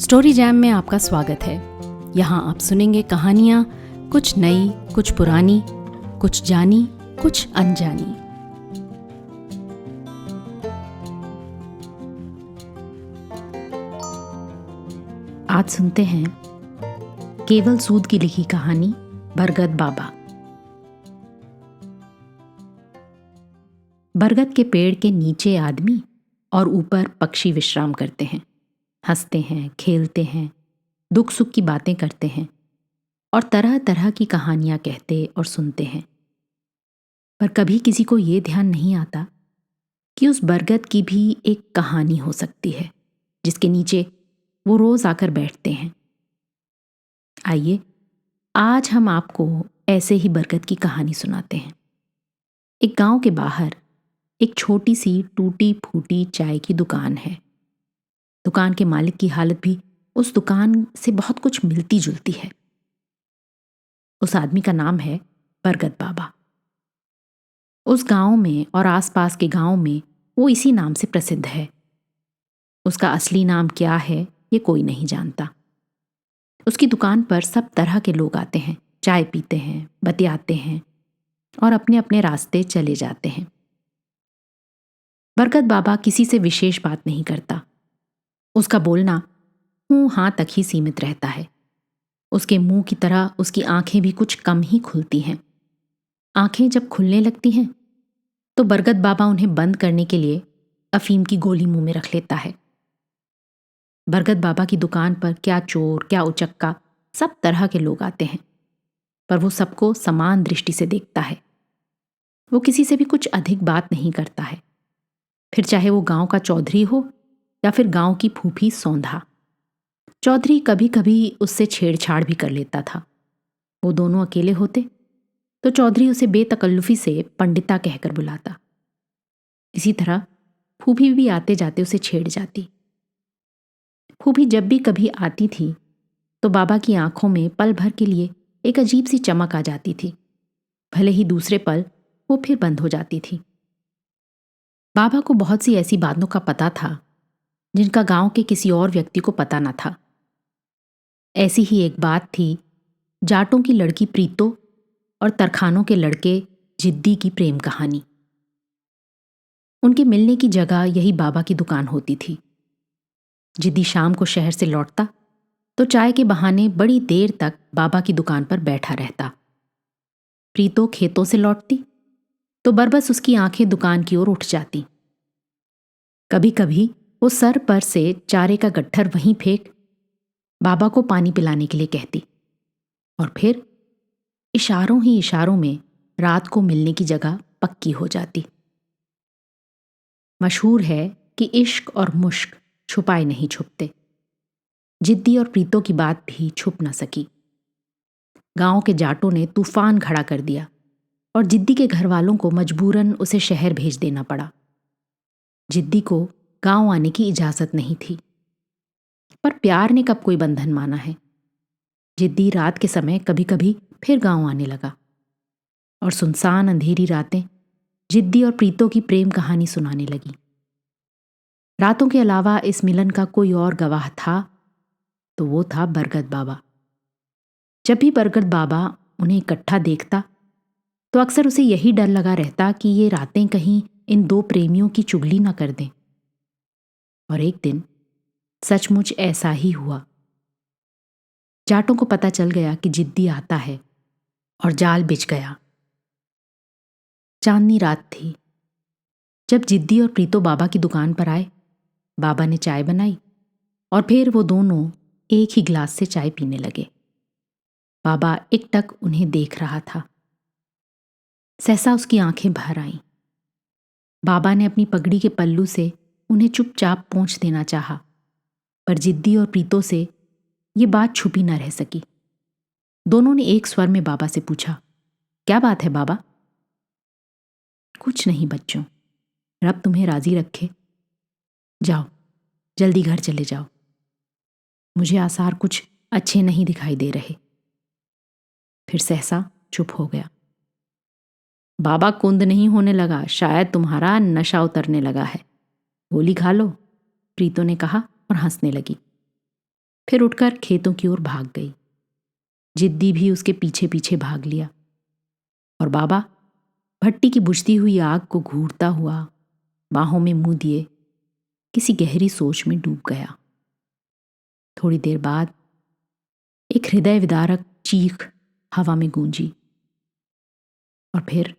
Story jam में आपका स्वागत है। यहाँ आप सुनेंगे कहानियाँ, कुछ नई, कुछ पुरानी, कुछ जानी, कुछ अनजानी। आज सुनते हैं केवल सूद की लिखी कहानी बरगद बाबा। बरगद के पेड़ के नीचे आदमी और ऊपर पक्षी विश्राम करते हैं, हंसते हैं, खेलते हैं, दुख सुख की बातें करते हैं और तरह तरह की कहानियां कहते और सुनते हैं। पर कभी किसी को ये ध्यान नहीं आता कि उस बरगद की भी एक कहानी हो सकती है जिसके नीचे वो रोज आकर बैठते हैं। आइए आज हम आपको ऐसे ही बरगद की कहानी सुनाते हैं। एक गांव के बाहर एक छोटी सी टूटी फूटी चाय की दुकान है। दुकान के मालिक की हालत भी उस दुकान से बहुत कुछ मिलती जुलती है। उस आदमी का नाम है बरगद बाबा। उस गांव में और आसपास के गांव में वो इसी नाम से प्रसिद्ध है। उसका असली नाम क्या है ये कोई नहीं जानता। उसकी दुकान पर सब तरह के लोग आते हैं, चाय पीते हैं, बतियाते हैं और अपने अपने रास्ते चले जाते हैं। बरगद बाबा किसी से विशेष बात नहीं करता। उसका बोलना हूँ हाँ तक ही सीमित रहता है। उसके मुंह की तरह उसकी आंखें भी कुछ कम ही खुलती हैं। आंखें जब खुलने लगती हैं तो बरगद बाबा उन्हें बंद करने के लिए अफीम की गोली मुंह में रख लेता है। बरगद बाबा की दुकान पर क्या चोर, क्या उचक्का, सब तरह के लोग आते हैं, पर वो सबको समान दृष्टि से देखता है। वो किसी से भी कुछ अधिक बात नहीं करता है, फिर चाहे वो गांव का चौधरी हो या फिर गांव की फूफी सौंधा। चौधरी कभी कभी उससे छेड़छाड़ भी कर लेता था। वो दोनों अकेले होते तो चौधरी उसे बेतकल्लुफी से पंडिता कहकर बुलाता। इसी तरह फूफी भी आते जाते उसे छेड़ जाती। फूफी जब भी कभी आती थी तो बाबा की आंखों में पल भर के लिए एक अजीब सी चमक आ जाती थी, भले ही दूसरे पल वो फिर बंद हो जाती थी। बाबा को बहुत सी ऐसी बातों का पता था जिनका गांव के किसी और व्यक्ति को पता न था। ऐसी ही एक बात थी जाटों की लड़की प्रीतो और तरखानों के लड़के जिद्दी की प्रेम कहानी। उनके मिलने की जगह यही बाबा की दुकान होती थी। जिद्दी शाम को शहर से लौटता तो चाय के बहाने बड़ी देर तक बाबा की दुकान पर बैठा रहता। प्रीतो खेतों से लौटती तो बरबस उसकी आंखें दुकान की ओर उठ जाती। कभी कभी वो सर पर से चारे का गट्ठर वहीं फेंक बाबा को पानी पिलाने के लिए कहती और फिर इशारों ही इशारों में रात को मिलने की जगह पक्की हो जाती। मशहूर है कि इश्क और मुश्क छुपाए नहीं छुपते। जिद्दी और प्रीतो की बात भी छुप न सकी। गांव के जाटों ने तूफान खड़ा कर दिया और जिद्दी के घर वालों को मजबूरन उसे शहर भेज देना पड़ा। जिद्दी को गांव आने की इजाजत नहीं थी, पर प्यार ने कब कोई बंधन माना है। जिद्दी रात के समय कभी कभी फिर गांव आने लगा और सुनसान अंधेरी रातें जिद्दी और प्रीतो की प्रेम कहानी सुनाने लगी। रातों के अलावा इस मिलन का कोई और गवाह था तो वो था बरगद बाबा। जब भी बरगद बाबा उन्हें इकट्ठा देखता तो अक्सर उसे यही डर लगा रहता कि ये रातें कहीं इन दो प्रेमियों की चुगली न कर दें। और एक दिन सचमुच ऐसा ही हुआ। जाटों को पता चल गया कि जिद्दी आता है और जाल बिछ गया। चांदनी रात थी जब जिद्दी और प्रीतो बाबा की दुकान पर आए। बाबा ने चाय बनाई और फिर वो दोनों एक ही गिलास से चाय पीने लगे। बाबा एकटक उन्हें देख रहा था। सहसा उसकी आंखें भर आईं। बाबा ने अपनी पगड़ी के पल्लू से उन्हें चुपचाप पोंछ देना चाहा, पर जिद्दी और प्रीतो से ये बात छुपी न रह सकी। दोनों ने एक स्वर में बाबा से पूछा, क्या बात है बाबा? कुछ नहीं बच्चों, रब तुम्हें राजी रखे। जाओ जल्दी घर चले जाओ, मुझे आसार कुछ अच्छे नहीं दिखाई दे रहे। फिर सहसा चुप हो गया। बाबा कुंद नहीं होने लगा, शायद तुम्हारा नशा उतरने लगा है। गोली खा लो, प्रीतो ने कहा और हंसने लगी। फिर उठकर खेतों की ओर भाग गई। जिद्दी भी उसके पीछे पीछे भाग लिया और बाबा भट्टी की बुझती हुई आग को घूरता हुआ बाहों में मुंह दिए किसी गहरी सोच में डूब गया। थोड़ी देर बाद एक हृदय विदारक चीख हवा में गूंजी और फिर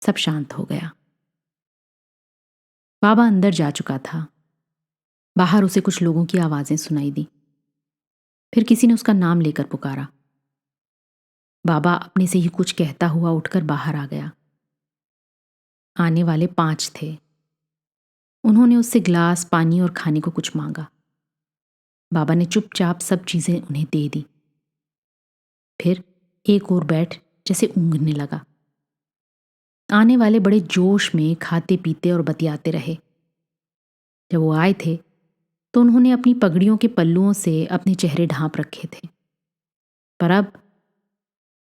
सब शांत हो गया। बाबा अंदर जा चुका था। बाहर उसे कुछ लोगों की आवाजें सुनाई दी। फिर किसी ने उसका नाम लेकर पुकारा। बाबा अपने से ही कुछ कहता हुआ उठकर बाहर आ गया। आने वाले 5 थे। उन्होंने उससे गिलास, पानी और खाने को कुछ मांगा। बाबा ने चुपचाप सब चीजें उन्हें दे दी। फिर एक और बैठ जैसे ऊँघने लगा। आने वाले बड़े जोश में खाते पीते और बतियाते रहे। जब वो आए थे तो उन्होंने अपनी पगड़ियों के पल्लुओं से अपने चेहरे ढांप रखे थे, पर अब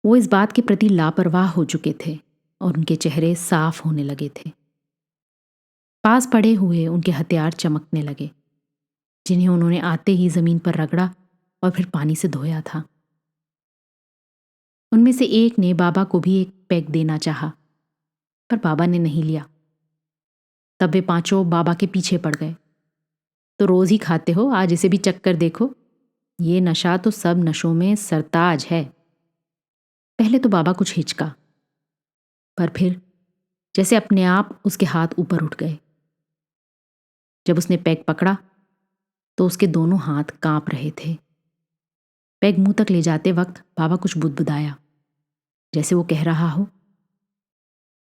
वो इस बात के प्रति लापरवाह हो चुके थे और उनके चेहरे साफ होने लगे थे। पास पड़े हुए उनके हथियार चमकने लगे, जिन्हें उन्होंने आते ही जमीन पर रगड़ा और फिर पानी से धोया था। उनमें से एक ने बाबा को भी एक पैग देना चाहा, पर बाबा ने नहीं लिया। तब वे पांचों बाबा के पीछे पड़ गए। तो रोज ही खाते हो, आज इसे भी चक्कर देखो। ये नशा तो सब नशों में सरताज है। पहले तो बाबा कुछ हिचका, पर फिर जैसे अपने आप उसके हाथ ऊपर उठ गए। जब उसने पैग पकड़ा तो उसके दोनों हाथ कांप रहे थे। पैग मुंह तक ले जाते वक्त बाबा कुछ बुदबुदाया, जैसे वो कह रहा हो,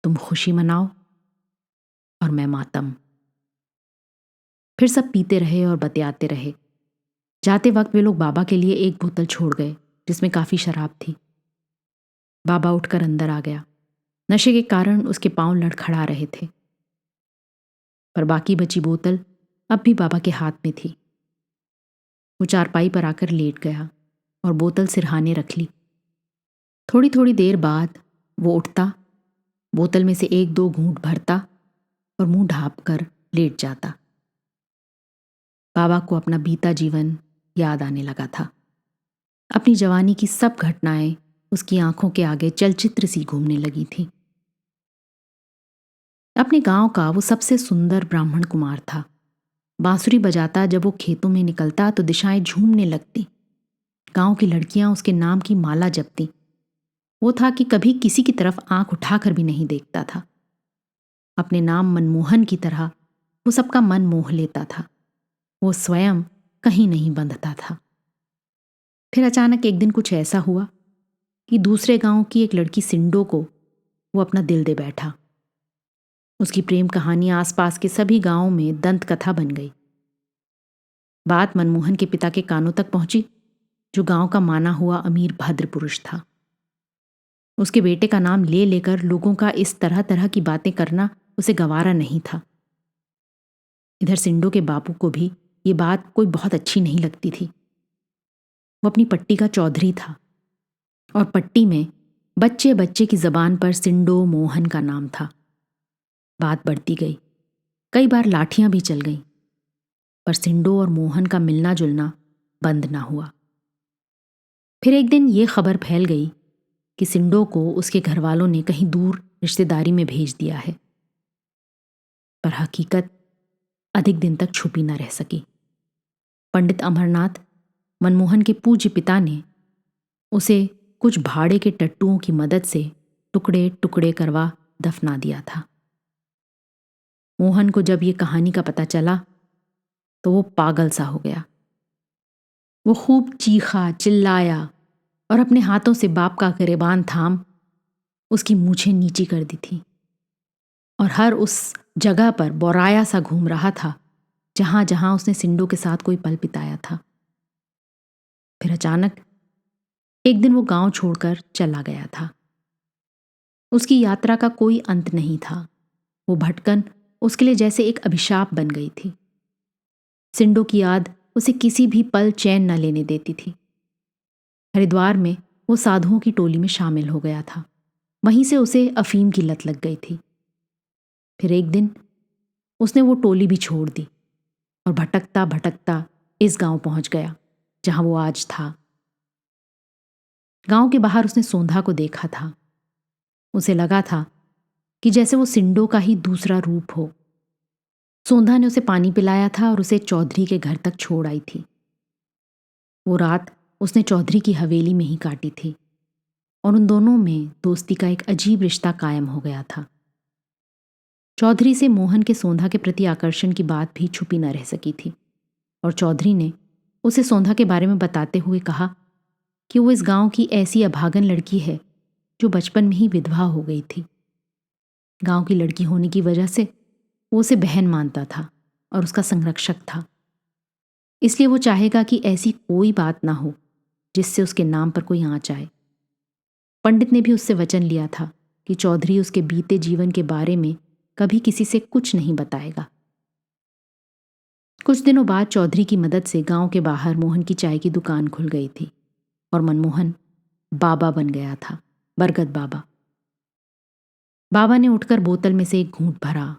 तुम खुशी मनाओ और मैं मातम। फिर सब पीते रहे और बतियाते रहे। जाते वक्त वे लोग बाबा के लिए एक बोतल छोड़ गए जिसमें काफी शराब थी। बाबा उठकर अंदर आ गया। नशे के कारण उसके पांव लड़खड़ा रहे थे, पर बाकी बची बोतल अब भी बाबा के हाथ में थी। वो चारपाई पर आकर लेट गया और बोतल सिरहाने रख ली। थोड़ी थोड़ी देर बाद वो उठता, बोतल में से 1-2 घूंट भरता और मुंह ढांप कर लेट जाता। बाबा को अपना बीता जीवन याद आने लगा था। अपनी जवानी की सब घटनाएं उसकी आंखों के आगे चलचित्र सी घूमने लगी थी। अपने गांव का वो सबसे सुंदर ब्राह्मण कुमार था। बांसुरी बजाता जब वो खेतों में निकलता तो दिशाएं झूमने लगती। गांव की लड़कियां उसके नाम की माला जपती। वो था कि कभी किसी की तरफ आंख उठाकर भी नहीं देखता था। अपने नाम मनमोहन की तरह वो सबका मन मोह लेता था। वो स्वयं कहीं नहीं बंधता था। फिर अचानक एक दिन कुछ ऐसा हुआ कि दूसरे गांव की एक लड़की सिंडो को वो अपना दिल दे बैठा। उसकी प्रेम कहानी आसपास के सभी गांवों में दंत कथा बन गई। बात मनमोहन के पिता के कानों तक पहुंची, जो गांव का माना हुआ अमीर भद्र पुरुष था। उसके बेटे का नाम ले लेकर लोगों का इस तरह तरह की बातें करना उसे गवारा नहीं था। इधर सिंडो के बापू को भी ये बात कोई बहुत अच्छी नहीं लगती थी। वो अपनी पट्टी का चौधरी था और पट्टी में बच्चे बच्चे की जबान पर सिंडो मोहन का नाम था। बात बढ़ती गई, कई बार लाठियां भी चल गईं, पर सिंडो और मोहन का मिलना जुलना बंद ना हुआ। फिर एक दिन ये खबर फैल गई कि सिंडो को उसके घर वालों ने कहीं दूर रिश्तेदारी में भेज दिया है, पर हकीकत अधिक दिन तक छुपी न रह सकी। पंडित अमरनाथ, मनमोहन के पूज्य पिता, ने उसे कुछ भाड़े के टट्टुओं की मदद से टुकड़े टुकड़े करवा दफना दिया था। मोहन को जब ये कहानी का पता चला तो वो पागल सा हो गया। वो खूब चीखा, चिल्लाया और अपने हाथों से बाप का गिरेबान थाम उसकी मूछें नीची कर दी थी और हर उस जगह पर बौराया सा घूम रहा था जहां जहां उसने सिंडो के साथ कोई पल बिताया था। फिर अचानक एक दिन वो गांव छोड़कर चला गया था। उसकी यात्रा का कोई अंत नहीं था। वो भटकन उसके लिए जैसे एक अभिशाप बन गई थी। सिंडो की याद उसे किसी भी पल चैन न लेने देती थी। हरिद्वार में वो साधुओं की टोली में शामिल हो गया था। वहीं से उसे अफीम की लत लग गई थी। फिर एक दिन उसने वो टोली भी छोड़ दी और भटकता भटकता इस गांव पहुंच गया। जहां वो आज था। गांव के बाहर उसने सोंधा को देखा था। उसे लगा था कि जैसे वो सिंडो का ही दूसरा रूप हो। सोंधा ने उसे पानी पिलाया था और उसे चौधरी के घर तक छोड़ आई थी। वो रात उसने चौधरी की हवेली में ही काटी थी और उन दोनों में दोस्ती का एक अजीब रिश्ता कायम हो गया था। चौधरी से मोहन के सोंधा के प्रति आकर्षण की बात भी छुपी न रह सकी थी और चौधरी ने उसे सोंधा के बारे में बताते हुए कहा कि वो इस गांव की ऐसी अभागन लड़की है जो बचपन में ही विधवा हो गई थी। गांव की लड़की होने की वजह से वो उसे बहन मानता था और उसका संरक्षक था। इसलिए वो चाहेगा कि ऐसी कोई बात ना हो जिससे उसके नाम पर कोई आँच आए। पंडित ने भी उससे वचन लिया था कि चौधरी उसके बीते जीवन के बारे में कभी किसी से कुछ नहीं बताएगा। कुछ दिनों बाद चौधरी की मदद से गांव के बाहर मोहन की चाय की दुकान खुल गई थी और मनमोहन बाबा बन गया था, बरगद बाबा। बाबा ने उठकर बोतल में से एक घूंट भरा,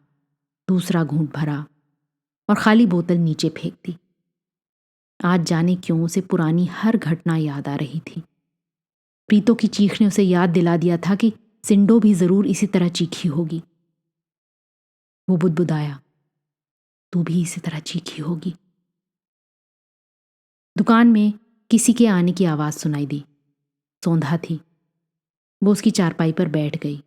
दूसरा घूंट भरा और खाली बोतल नीचे फेंक दी। आज जाने क्यों उसे पुरानी हर घटना याद आ रही थी। प्रीतो की चीख ने उसे याद दिला दिया था कि सिंडो भी जरूर इसी तरह चीखी होगी। वो बुदबुदाया, तू भी इसी तरह चीखी होगी। दुकान में किसी के आने की आवाज सुनाई दी। सोंधा थी। वो उसकी चारपाई पर बैठ गई,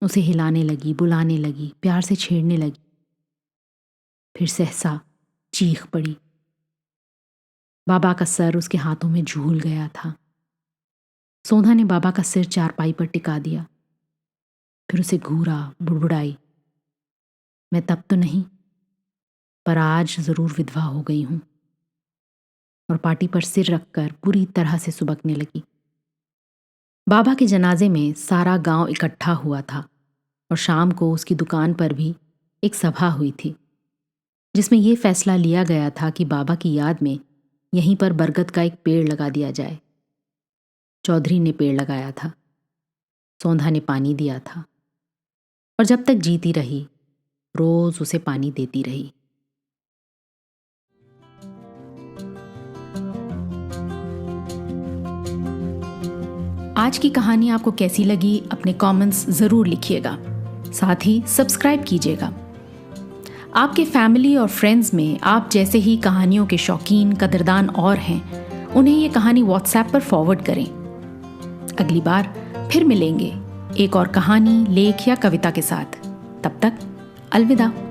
उसे हिलाने लगी, बुलाने लगी, प्यार से छेड़ने लगी। फिर सहसा चीख पड़ी। बाबा का सर उसके हाथों में झूल गया था। सोंधा ने बाबा का सिर चारपाई पर टिका दिया, फिर उसे घूरा, बुड़बुड़ाई, मैं तब तो नहीं, पर आज जरूर विधवा हो गई हूं। और पाटी पर सिर रखकर बुरी तरह से सुबकने लगी। बाबा के जनाजे में सारा गांव इकट्ठा हुआ था और शाम को उसकी दुकान पर भी एक सभा हुई थी जिसमें यह फैसला लिया गया था कि बाबा की याद में यहीं पर बरगद का एक पेड़ लगा दिया जाए। चौधरी ने पेड़ लगाया था, सोंधा ने पानी दिया था और जब तक जीती रही रोज उसे पानी देती रही। आज की कहानी आपको कैसी लगी अपने कमेंट्स ज़रूर लिखिएगा। साथ ही सब्सक्राइब कीजिएगा। आपके फैमिली और फ्रेंड्स में आप जैसे ही कहानियों के शौकीन कदरदान और हैं, उन्हें ये कहानी व्हाट्सएप पर फॉरवर्ड करें। अगली बार फिर मिलेंगे एक और कहानी, लेख या कविता के साथ। तब तक अलविदा।